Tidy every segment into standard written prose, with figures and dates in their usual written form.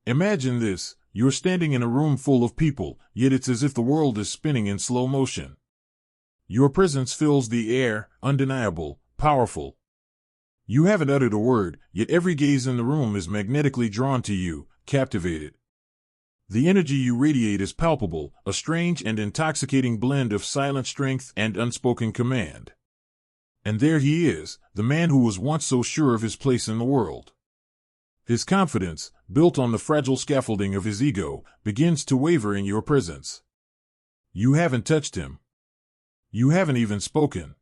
Imagine this: you're standing in a room full of people, yet it's as if the world is spinning in slow motion. Your presence fills the air, undeniable, powerful. You haven't uttered a word, yet every gaze in the room is magnetically drawn to you, captivated. The energy you radiate is palpable, a strange and intoxicating blend of silent strength and unspoken command. And there he is, the man who was once so sure of his place in the world. His confidence, built on the fragile scaffolding of his ego, begins to waver in your presence. You haven't touched him. You haven't even spoken.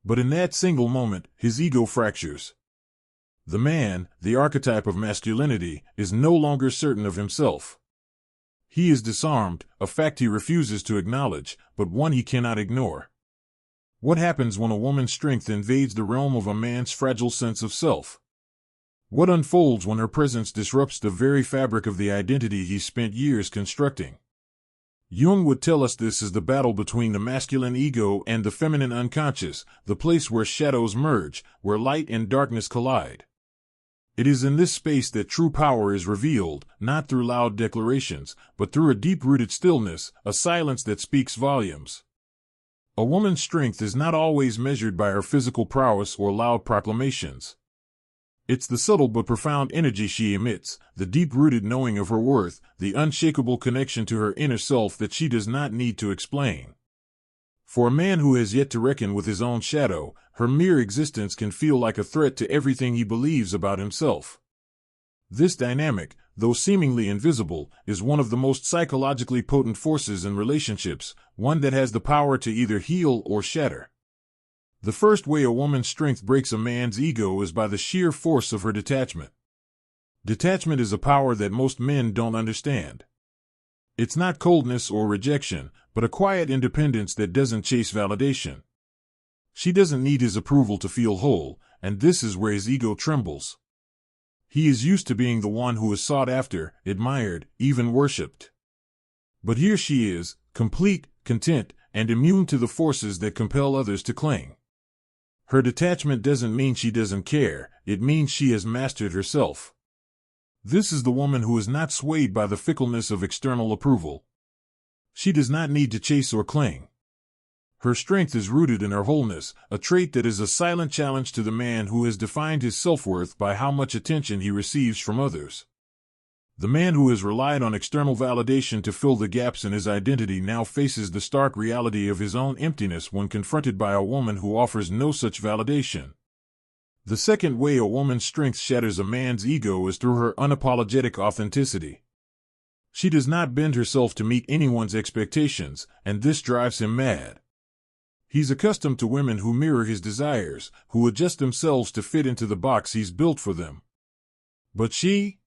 But in that single moment, his ego fractures. The man, the archetype of masculinity, is no longer certain of himself. He is disarmed, a fact he refuses to acknowledge, but one he cannot ignore. What happens when a woman's strength invades the realm of a man's fragile sense of self? What unfolds when her presence disrupts the very fabric of the identity he spent years constructing? Jung would tell us this is the battle between the masculine ego and the feminine unconscious, the place where shadows merge, where light and darkness collide. It is in this space that true power is revealed, not through loud declarations, but through a deep-rooted stillness, a silence that speaks volumes. A woman's strength is not always measured by her physical prowess or loud proclamations. It's the subtle but profound energy she emits, the deep-rooted knowing of her worth, the unshakable connection to her inner self that she does not need to explain. For a man who has yet to reckon with his own shadow, her mere existence can feel like a threat to everything he believes about himself. This dynamic, though seemingly invisible, is one of the most psychologically potent forces in relationships, one that has the power to either heal or shatter. The first way a woman's strength breaks a man's ego is by the sheer force of her detachment. Detachment is a power that most men don't understand. It's not coldness or rejection, but a quiet independence that doesn't chase validation. She doesn't need his approval to feel whole, and this is where his ego trembles. He is used to being the one who is sought after, admired, even worshipped. But here she is, complete, content, and immune to the forces that compel others to cling. Her detachment doesn't mean she doesn't care, it means she has mastered herself. This is the woman who is not swayed by the fickleness of external approval. She does not need to chase or cling. Her strength is rooted in her wholeness, a trait that is a silent challenge to the man who has defined his self-worth by how much attention he receives from others. The man who has relied on external validation to fill the gaps in his identity now faces the stark reality of his own emptiness when confronted by a woman who offers no such validation. The second way a woman's strength shatters a man's ego is through her unapologetic authenticity. She does not bend herself to meet anyone's expectations, and this drives him mad. He's accustomed to women who mirror his desires, who adjust themselves to fit into the box he's built for them. But she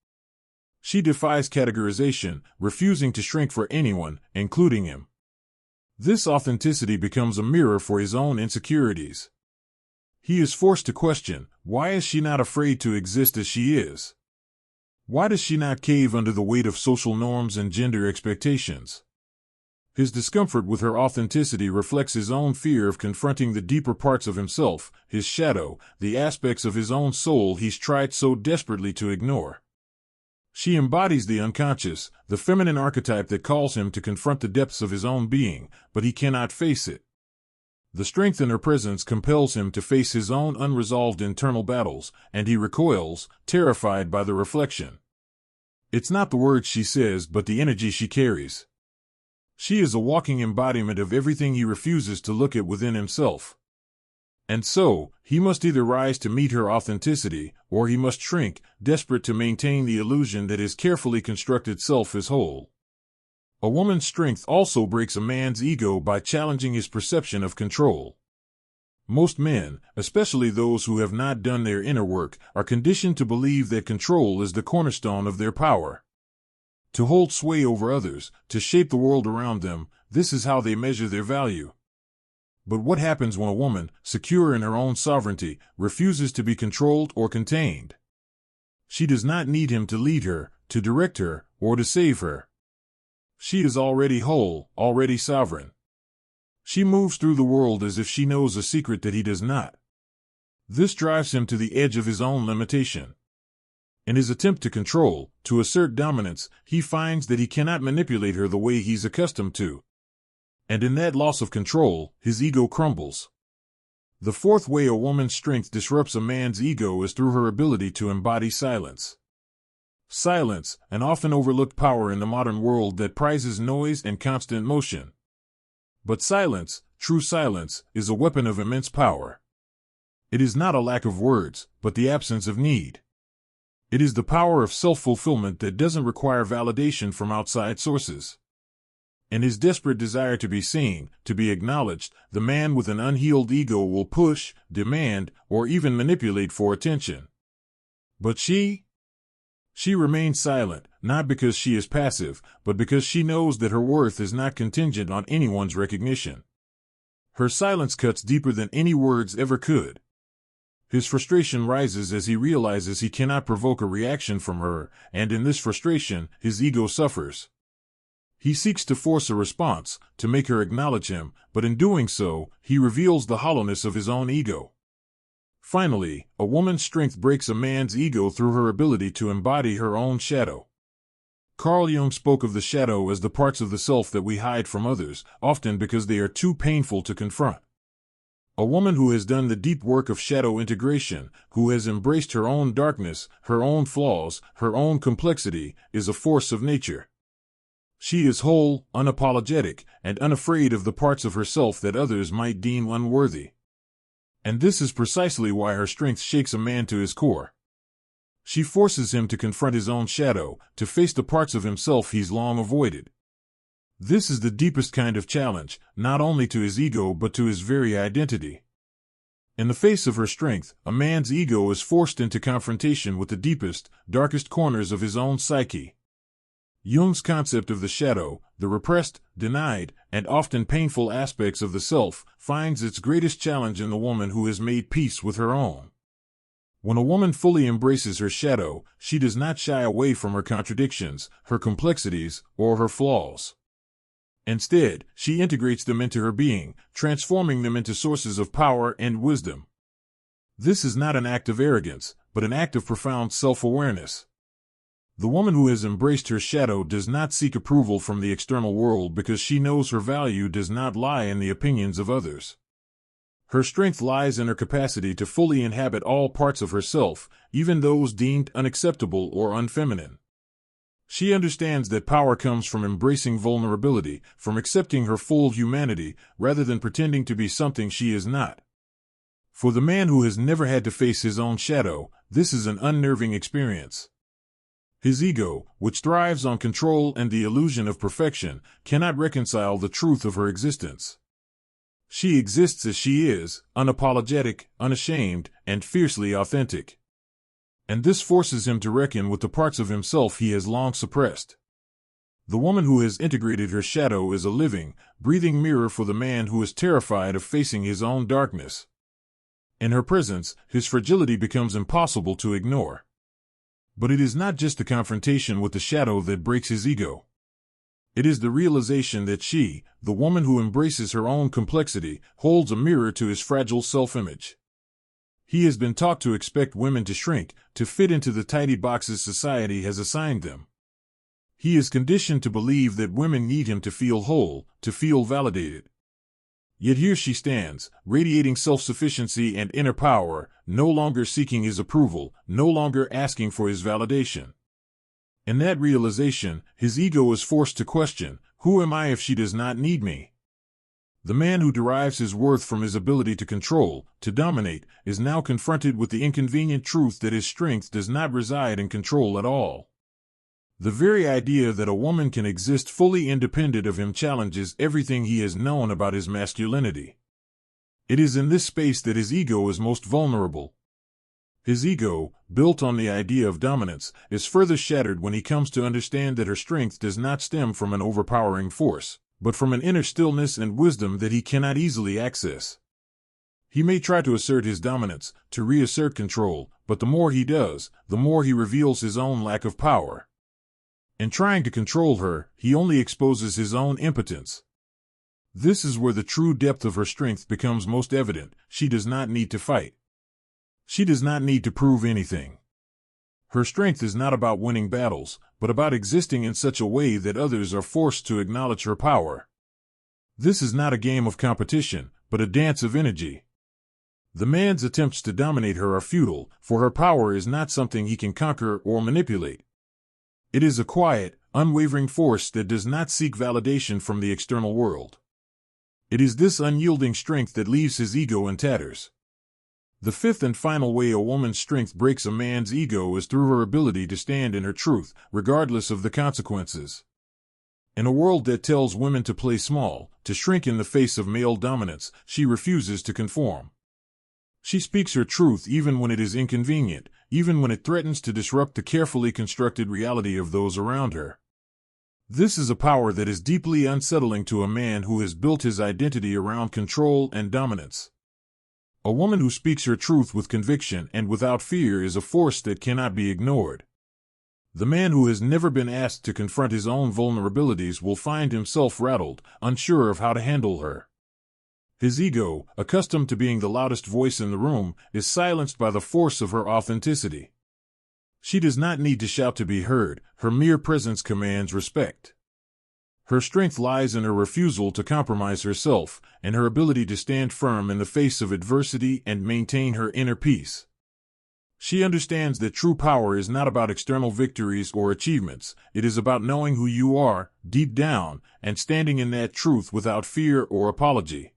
defies categorization, refusing to shrink for anyone, including him. This authenticity becomes a mirror for his own insecurities. He is forced to question, why is she not afraid to exist as she is? Why does she not cave under the weight of social norms and gender expectations? His discomfort with her authenticity reflects his own fear of confronting the deeper parts of himself, his shadow, the aspects of his own soul he's tried so desperately to ignore. She embodies the unconscious, the feminine archetype that calls him to confront the depths of his own being, but he cannot face it. The strength in her presence compels him to face his own unresolved internal battles, and he recoils, terrified by the reflection. It's not the words she says, but the energy she carries. She is a walking embodiment of everything he refuses to look at within himself. And so, he must either rise to meet her authenticity, or he must shrink, desperate to maintain the illusion that his carefully constructed self is whole. A woman's strength also breaks a man's ego by challenging his perception of control. Most men, especially those who have not done their inner work, are conditioned to believe that control is the cornerstone of their power. To hold sway over others, to shape the world around them, this is how they measure their value. But what happens when a woman, secure in her own sovereignty, refuses to be controlled or contained? She does not need him to lead her, to direct her, or to save her. She is already whole, already sovereign. She moves through the world as if she knows a secret that he does not. This drives him to the edge of his own limitation. In his attempt to control, to assert dominance, he finds that he cannot manipulate her the way he's accustomed to. And in that loss of control, his ego crumbles. The fourth way a woman's strength disrupts a man's ego is through her ability to embody silence. Silence, an often overlooked power in the modern world that prizes noise and constant motion. But silence, true silence, is a weapon of immense power. It is not a lack of words, but the absence of need. It is the power of self-fulfillment that doesn't require validation from outside sources. In his desperate desire to be seen, to be acknowledged, the man with an unhealed ego will push, demand, or even manipulate for attention. But she remains silent, not because she is passive, but because she knows that her worth is not contingent on anyone's recognition. Her silence cuts deeper than any words ever could. His frustration rises as he realizes he cannot provoke a reaction from her, and in this frustration, his ego suffers. He seeks to force a response, to make her acknowledge him, but in doing so, he reveals the hollowness of his own ego. Finally, a woman's strength breaks a man's ego through her ability to embody her own shadow. Carl Jung spoke of the shadow as the parts of the self that we hide from others, often because they are too painful to confront. A woman who has done the deep work of shadow integration, who has embraced her own darkness, her own flaws, her own complexity, is a force of nature. She is whole, unapologetic, and unafraid of the parts of herself that others might deem unworthy. And this is precisely why her strength shakes a man to his core. She forces him to confront his own shadow, to face the parts of himself he's long avoided. This is the deepest kind of challenge, not only to his ego but to his very identity. In the face of her strength, a man's ego is forced into confrontation with the deepest, darkest corners of his own psyche. Jung's concept of the shadow, the repressed, denied, and often painful aspects of the self, finds its greatest challenge in the woman who has made peace with her own. When a woman fully embraces her shadow, she does not shy away from her contradictions, her complexities, or her flaws. Instead, she integrates them into her being, transforming them into sources of power and wisdom. This is not an act of arrogance, but an act of profound self-awareness. The woman who has embraced her shadow does not seek approval from the external world because she knows her value does not lie in the opinions of others. Her strength lies in her capacity to fully inhabit all parts of herself, even those deemed unacceptable or unfeminine. She understands that power comes from embracing vulnerability, from accepting her full humanity, rather than pretending to be something she is not. For the man who has never had to face his own shadow, this is an unnerving experience. His ego, which thrives on control and the illusion of perfection, cannot reconcile the truth of her existence. She exists as she is, unapologetic, unashamed, and fiercely authentic. And this forces him to reckon with the parts of himself he has long suppressed. The woman who has integrated her shadow is a living, breathing mirror for the man who is terrified of facing his own darkness. In her presence, his fragility becomes impossible to ignore. But it is not just the confrontation with the shadow that breaks his ego. It is the realization that she, the woman who embraces her own complexity, holds a mirror to his fragile self-image. He has been taught to expect women to shrink, to fit into the tidy boxes society has assigned them. He is conditioned to believe that women need him to feel whole, to feel validated. Yet here she stands, radiating self-sufficiency and inner power, no longer seeking his approval, no longer asking for his validation. In that realization, his ego is forced to question, who am I if she does not need me? The man who derives his worth from his ability to control, to dominate, is now confronted with the inconvenient truth that his strength does not reside in control at all. The very idea that a woman can exist fully independent of him challenges everything he has known about his masculinity. It is in this space that his ego is most vulnerable. His ego, built on the idea of dominance, is further shattered when he comes to understand that her strength does not stem from an overpowering force, but from an inner stillness and wisdom that he cannot easily access. He may try to assert his dominance, to reassert control, but the more he does, the more he reveals his own lack of power. In trying to control her, he only exposes his own impotence. This is where the true depth of her strength becomes most evident. She does not need to fight. She does not need to prove anything. Her strength is not about winning battles, but about existing in such a way that others are forced to acknowledge her power. This is not a game of competition, but a dance of energy. The man's attempts to dominate her are futile, for her power is not something he can conquer or manipulate. It is a quiet, unwavering force that does not seek validation from the external world. It is this unyielding strength that leaves his ego in tatters. The fifth and final way a woman's strength breaks a man's ego is through her ability to stand in her truth, regardless of the consequences. In a world that tells women to play small, to shrink in the face of male dominance, she refuses to conform. She speaks her truth even when it is inconvenient, even when it threatens to disrupt the carefully constructed reality of those around her. This is a power that is deeply unsettling to a man who has built his identity around control and dominance. A woman who speaks her truth with conviction and without fear is a force that cannot be ignored. The man who has never been asked to confront his own vulnerabilities will find himself rattled, unsure of how to handle her. His ego, accustomed to being the loudest voice in the room, is silenced by the force of her authenticity. She does not need to shout to be heard, her mere presence commands respect. Her strength lies in her refusal to compromise herself, and her ability to stand firm in the face of adversity and maintain her inner peace. She understands that true power is not about external victories or achievements, it is about knowing who you are, deep down, and standing in that truth without fear or apology.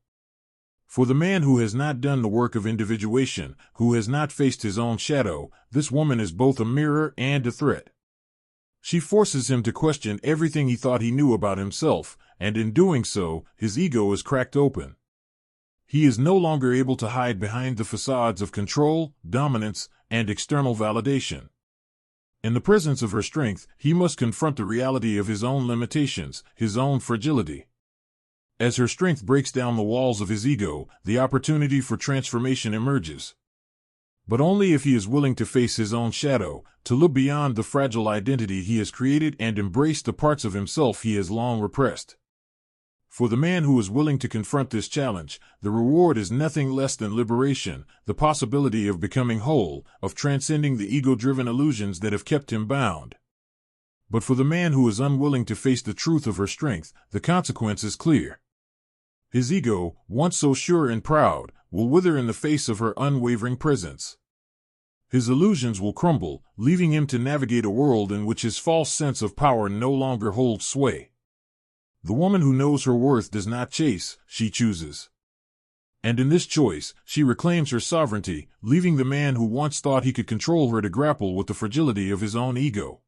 For the man who has not done the work of individuation, who has not faced his own shadow, this woman is both a mirror and a threat. She forces him to question everything he thought he knew about himself, and in doing so, his ego is cracked open. He is no longer able to hide behind the facades of control, dominance, and external validation. In the presence of her strength, he must confront the reality of his own limitations, his own fragility. As her strength breaks down the walls of his ego, the opportunity for transformation emerges. But only if he is willing to face his own shadow, to look beyond the fragile identity he has created and embrace the parts of himself he has long repressed. For the man who is willing to confront this challenge, the reward is nothing less than liberation, the possibility of becoming whole, of transcending the ego-driven illusions that have kept him bound. But for the man who is unwilling to face the truth of her strength, the consequence is clear. His ego, once so sure and proud, will wither in the face of her unwavering presence. His illusions will crumble, leaving him to navigate a world in which his false sense of power no longer holds sway. The woman who knows her worth does not chase, she chooses. And in this choice, she reclaims her sovereignty, leaving the man who once thought he could control her to grapple with the fragility of his own ego.